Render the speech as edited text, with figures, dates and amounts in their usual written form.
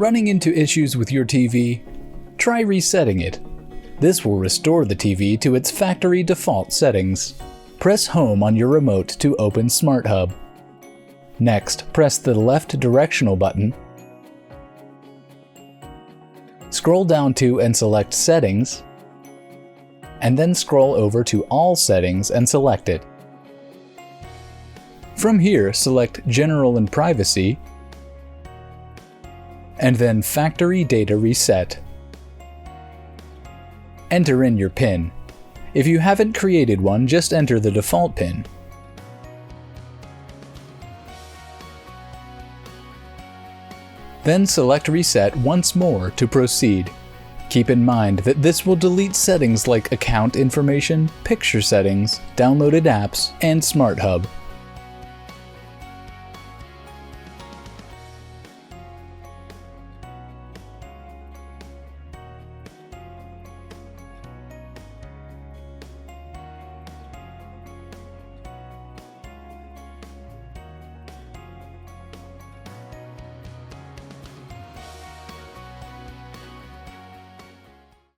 Running into issues with your TV? Try resetting it. This will restore the TV to its factory default settings. Press Home on your remote to open Smart Hub. Next, press the left directional button. Scroll down to and select Settings, and then scroll over to All Settings and select it. From here, select General and Privacy, and then Factory Data Reset. Enter in your PIN. If you haven't created one, just enter the default PIN. Then select Reset once more to proceed. Keep in mind that this will delete settings like account information, picture settings, downloaded apps, and Smart Hub.